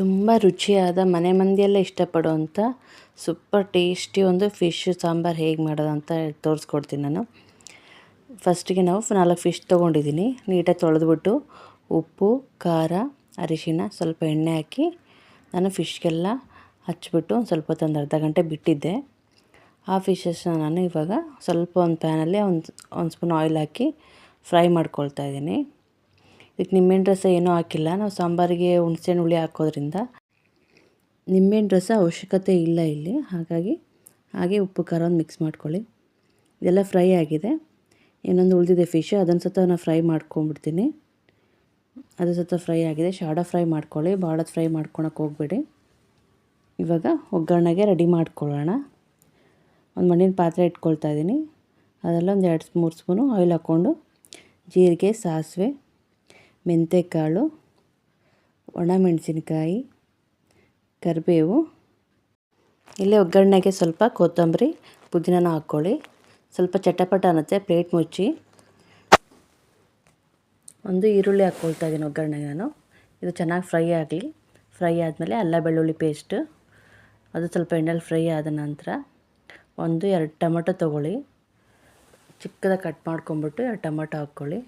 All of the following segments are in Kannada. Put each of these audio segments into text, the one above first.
ತುಂಬ ರುಚಿಯಾದ ಮನೆ ಮಂದಿಯೆಲ್ಲ ಇಷ್ಟಪಡುವಂಥ ಸೂಪರ್ ಟೇಸ್ಟಿ ಒಂದು ಫಿಶ್ ಸಾಂಬಾರು ಹೇಗೆ ಮಾಡೋದು ಅಂತ ತೋರಿಸ್ಕೊಡ್ತೀನಿ ನಾನು. ಫಸ್ಟಿಗೆ ನಾವು 4 ಫಿಶ್ ತೊಗೊಂಡಿದ್ದೀನಿ. ನೀಟಾಗಿ ತೊಳೆದ್ಬಿಟ್ಟು ಉಪ್ಪು, ಖಾರ, ಅರಿಶಿಣ, ಸ್ವಲ್ಪ ಎಣ್ಣೆ ಹಾಕಿ ನಾನು ಫಿಶ್ಗೆಲ್ಲ ಹಚ್ಬಿಟ್ಟು ಸ್ವಲ್ಪ ಹೊತ್ತು ಒಂದು ಅರ್ಧ ಗಂಟೆ ಬಿಟ್ಟಿದ್ದೆ. ಆ ಫಿಶಸ್ನ ನಾನು ಇವಾಗ ಸ್ವಲ್ಪ ಒಂದು ಪ್ಯಾನಲ್ಲಿ ಒಂದು ಸ್ಪೂನ್ ಆಯಿಲ್ ಹಾಕಿ ಫ್ರೈ ಮಾಡ್ಕೊಳ್ತಾ ಇದ್ದೀನಿ. ಇದಕ್ಕೆ ನಿಂಬೆಹಣ್ಣು ರಸ ಏನೂ ಹಾಕಿಲ್ಲ. ನಾವು ಸಾಂಬಾರಿಗೆ ಹುಣಸೆಹಣ್ಣು ಹುಳಿ ಹಾಕೋದ್ರಿಂದ ನಿಂಬೆಹಣ್ಣು ರಸ ಅವಶ್ಯಕತೆ ಇಲ್ಲ ಇಲ್ಲಿ. ಹಾಗೆ ಉಪ್ಪು ಖಾರ ಒಂದು ಮಿಕ್ಸ್ ಮಾಡ್ಕೊಳ್ಳಿ. ಇದೆಲ್ಲ ಫ್ರೈ ಆಗಿದೆ. ಇನ್ನೊಂದು ಉಳಿದಿದೆ ಫಿಶ್, ಅದನ್ನು ಸಹ ನಾನು ಫ್ರೈ ಮಾಡ್ಕೊಂಬಿಡ್ತೀನಿ. ಅದು ಸಹ ಫ್ರೈ ಆಗಿದೆ. ಶಾಡೋ ಫ್ರೈ ಮಾಡ್ಕೊಳ್ಳಿ, ಭಾಳ ಫ್ರೈ ಮಾಡ್ಕೊಳಕ್ಕೆ ಹೋಗಬೇಡಿ. ಇವಾಗ ಒಗ್ಗರಣೆಗೆ ರೆಡಿ ಮಾಡ್ಕೊಳ್ಳೋಣ. ಒಂದು ಮಣ್ಣಿನ ಪಾತ್ರೆ ಇಟ್ಕೊಳ್ತಾ ಇದ್ದೀನಿ. ಅದೆಲ್ಲ ಒಂದು 2-3 ಸ್ಪೂನು ಆಯಿಲ್ ಹಾಕ್ಕೊಂಡು ಜೀರಿಗೆ, ಸಾಸಿವೆ, ಮೆಂತ್ಯಕಾಳು, ಒಣಮೆಣಸಿನಕಾಯಿ, ಕರಿಬೇವು, ಇಲ್ಲೇ ಒಗ್ಗರಣೆಗೆ ಸ್ವಲ್ಪ ಕೊತ್ತಂಬರಿ, ಪುದೀನ ಹಾಕ್ಕೊಳ್ಳಿ. ಸ್ವಲ್ಪ ಚಟಪಟ ಅನ್ನತ್ತೆ. ಪ್ಲೇಟ್ ಮುಚ್ಚಿ ಒಂದು ಈರುಳ್ಳಿ ಹಾಕ್ಕೊಳ್ತಾ ಇದ್ದೀನಿ ಒಗ್ಗರಣೆಗೆ ನಾನು. ಇದು ಚೆನ್ನಾಗಿ ಫ್ರೈ ಆಗಲಿ. ಫ್ರೈ ಆದಮೇಲೆ ಅಲ್ಲ ಬೆಳ್ಳುಳ್ಳಿ ಪೇಸ್ಟು, ಅದು ಸ್ವಲ್ಪ ಎಣ್ಣೆಲಿ ಫ್ರೈ ಆದ ನಂತರ 1-2 ಟೊಮೆಟೊ ತೊಗೊಳ್ಳಿ. ಚಿಕ್ಕದಾಗಿ ಕಟ್ ಮಾಡ್ಕೊಂಬಿಟ್ಟು 2 ಟೊಮೆಟೊ ಹಾಕ್ಕೊಳ್ಳಿ.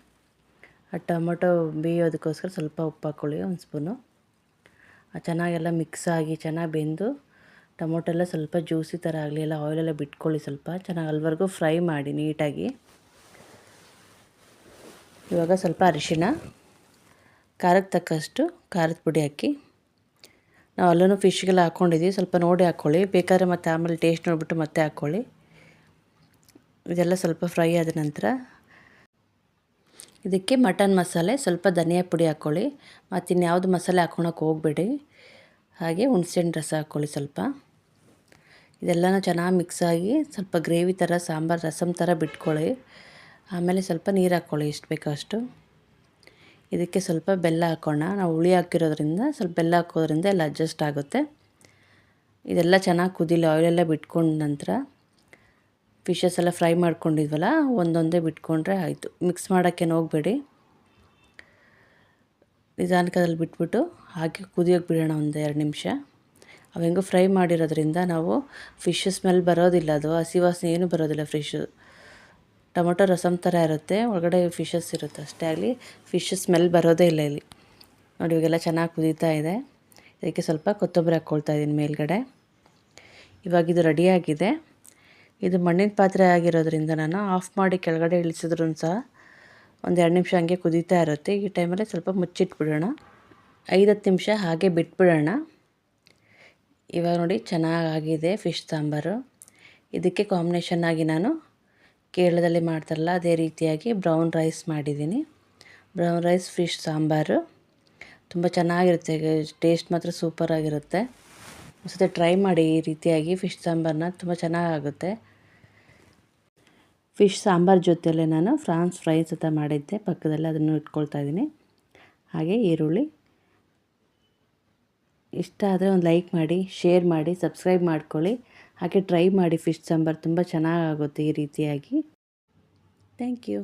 ಆ ಟೊಮೆಟೊ ಬೇಯೋದಕ್ಕೋಸ್ಕರ ಸ್ವಲ್ಪ ಉಪ್ಪು ಹಾಕ್ಕೊಳ್ಳಿ, 1 ಸ್ಪೂನು. ಚೆನ್ನಾಗೆಲ್ಲ ಮಿಕ್ಸ್ ಆಗಿ ಚೆನ್ನಾಗಿ ಬೆಂದು ಟೊಮೊಟೊ ಎಲ್ಲ ಸ್ವಲ್ಪ ಜ್ಯೂಸಿ ಥರ ಆಗಲಿ, ಎಲ್ಲ ಆಯಿಲೆಲ್ಲ ಬಿಟ್ಕೊಳ್ಳಿ. ಸ್ವಲ್ಪ ಚೆನ್ನಾಗಿ ಅಲ್ಲಿವರೆಗೂ ಫ್ರೈ ಮಾಡಿ ನೀಟಾಗಿ. ಇವಾಗ ಸ್ವಲ್ಪ ಅರಿಶಿಣ, ಖಾರಕ್ಕೆ ತಕ್ಕಷ್ಟು ಖಾರದ ಪುಡಿ ಹಾಕಿ. ನಾವು ಅಲ್ಲೂ ಫಿಶ್ಗೆಲ್ಲ ಹಾಕ್ಕೊಂಡಿದ್ದೀವಿ, ಸ್ವಲ್ಪ ನೋಡಿ ಹಾಕ್ಕೊಳ್ಳಿ. ಬೇಕಾದ್ರೆ ಮತ್ತೆ ಆಮೇಲೆ ಟೇಸ್ಟ್ ನೋಡಿಬಿಟ್ಟು ಮತ್ತೆ ಹಾಕ್ಕೊಳ್ಳಿ. ಇದೆಲ್ಲ ಸ್ವಲ್ಪ ಫ್ರೈ ಆದ ನಂತರ ಇದಕ್ಕೆ ಮಟನ್ ಮಸಾಲೆ, ಸ್ವಲ್ಪ ಧನಿಯಾ ಪುಡಿ ಹಾಕ್ಕೊಳ್ಳಿ. ಮತ್ತು ಇನ್ಯಾವುದು ಮಸಾಲೆ ಹಾಕ್ಕೊಳಕ್ಕೆ ಹೋಗಬೇಡಿ. ಹಾಗೆ ಹುಣಸೆಹಣ್ಣು ರಸ ಹಾಕ್ಕೊಳ್ಳಿ ಸ್ವಲ್ಪ. ಇದೆಲ್ಲನೂ ಚೆನ್ನಾಗಿ ಮಿಕ್ಸ್ ಆಗಿ ಸ್ವಲ್ಪ ಗ್ರೇವಿ ಥರ, ಸಾಂಬಾರು ರಸಮ್ ಥರ ಬಿಟ್ಕೊಳ್ಳಿ. ಆಮೇಲೆ ಸ್ವಲ್ಪ ನೀರು ಹಾಕ್ಕೊಳ್ಳಿ, ಎಷ್ಟು ಬೇಕೋ ಅಷ್ಟು. ಇದಕ್ಕೆ ಸ್ವಲ್ಪ ಬೆಲ್ಲ ಹಾಕೋಣ. ನಾವು ಹುಳಿ ಹಾಕಿರೋದ್ರಿಂದ ಸ್ವಲ್ಪ ಬೆಲ್ಲ ಹಾಕೋದ್ರಿಂದ ಎಲ್ಲ ಅಡ್ಜಸ್ಟ್ ಆಗುತ್ತೆ. ಇದೆಲ್ಲ ಚೆನ್ನಾಗಿ ಕುದೀಲಿ. ಆಯಿಲೆಲ್ಲ ಬಿಟ್ಕೊಂಡ ನಂತರ ಫಿಶಸ್ ಎಲ್ಲ ಫ್ರೈ ಮಾಡ್ಕೊಂಡಿದ್ವಲ್ಲ, ಒಂದೊಂದೇ ಬಿಟ್ಕೊಂಡ್ರೆ ಆಯಿತು. ಮಿಕ್ಸ್ ಮಾಡೋಕ್ಕೇನು ಹೋಗಬೇಡಿ. ನಿಧಾನಕದಲ್ಲಿ ಬಿಟ್ಬಿಟ್ಟು ಹಾಗೆ ಕುದಿಯೋಕ್ಕೆ ಬಿಡೋಣ 1-2 ನಿಮಿಷ. ಅವು ಹೆಂಗೂ ಫ್ರೈ ಮಾಡಿರೋದ್ರಿಂದ ನಾವು ಫಿಶ್ ಸ್ಮೆಲ್ ಬರೋದಿಲ್ಲ, ಅದು ಹಸಿ ವಾಸನೆ ಏನೂ ಬರೋದಿಲ್ಲ. ಟೊಮೊಟೊ ರಸಮ್ ಥರ ಇರುತ್ತೆ, ಒಳಗಡೆ ಫಿಶಸ್ ಇರುತ್ತೆ ಅಷ್ಟೇ. ಆಗಲಿ ಫಿಶ್ ಸ್ಮೆಲ್ ಬರೋದೇ ಇಲ್ಲ ಇಲ್ಲಿ. ನೋಡಿ ಇವಾಗೆಲ್ಲ ಚೆನ್ನಾಗಿ ಕುದೀತಾ ಇದೆ. ಇದಕ್ಕೆ ಸ್ವಲ್ಪ ಕೊತ್ತಂಬರಿ ಹಾಕ್ಕೊಳ್ತಾ ಇದ್ದೀನಿ ಮೇಲ್ಗಡೆ. ಇವಾಗ ಇದು ರೆಡಿಯಾಗಿದೆ. ಇದು ಮಣ್ಣಿನ ಪಾತ್ರೆ ಆಗಿರೋದ್ರಿಂದ ನಾನು ಆಫ್ ಮಾಡಿ ಕೆಳಗಡೆ ಇಳಿಸಿದ್ರೂ ಸಹ 1-2 ನಿಮಿಷ ಹಂಗೆ ಕುದೀತಾ ಇರುತ್ತೆ. ಈ ಟೈಮಲ್ಲಿ ಸ್ವಲ್ಪ ಮುಚ್ಚಿಟ್ಬಿಡೋಣ. 5-10 ನಿಮಿಷ ಹಾಗೆ ಬಿಟ್ಬಿಡೋಣ. ಇವಾಗ ನೋಡಿ ಚೆನ್ನಾಗಾಗಿದೆ ಫಿಶ್ ಸಾಂಬಾರು. ಇದಕ್ಕೆ ಕಾಂಬಿನೇಷನ್ ಆಗಿ ನಾನು ಕೇರಳದಲ್ಲಿ ಮಾಡ್ತಾರಲ್ಲ ಅದೇ ರೀತಿಯಾಗಿ ಬ್ರೌನ್ ರೈಸ್ ಮಾಡಿದ್ದೀನಿ. ಬ್ರೌನ್ ರೈಸ್ ಫಿಶ್ ಸಾಂಬಾರು ತುಂಬ ಚೆನ್ನಾಗಿರುತ್ತೆ. ಟೇಸ್ಟ್ ಮಾತ್ರ ಸೂಪರಾಗಿರುತ್ತೆ. ಒಂದ್ಸತಿ ಟ್ರೈ ಮಾಡಿ ಈ ರೀತಿಯಾಗಿ ಫಿಶ್ ಸಾಂಬಾರನ್ನ, ತುಂಬ ಚೆನ್ನಾಗಾಗುತ್ತೆ. ಫಿಶ್ ಸಾಂಬಾರು ಜೊತೆಯಲ್ಲೇ ನಾನು ಫ್ರಾನ್ಸ್ ಫ್ರೈಸ್ ಅಂತ ಮಾಡಿದ್ದೆ ಪಕ್ಕದಲ್ಲೇ, ಅದನ್ನು ಇಟ್ಕೊಳ್ತಾ ಇದ್ದೀನಿ. ಹಾಗೆ ಈರುಳ್ಳಿ. ಇಷ್ಟ ಆದರೆ ಒಂದು ಲೈಕ್ ಮಾಡಿ, ಶೇರ್ ಮಾಡಿ, ಸಬ್ಸ್ಕ್ರೈಬ್ ಮಾಡ್ಕೊಳ್ಳಿ. ಹಾಗೆ ಟ್ರೈ ಮಾಡಿ ಫಿಶ್ ಸಾಂಬಾರು ತುಂಬ ಚೆನ್ನಾಗಾಗುತ್ತೆ ಈ ರೀತಿಯಾಗಿ. Thank you.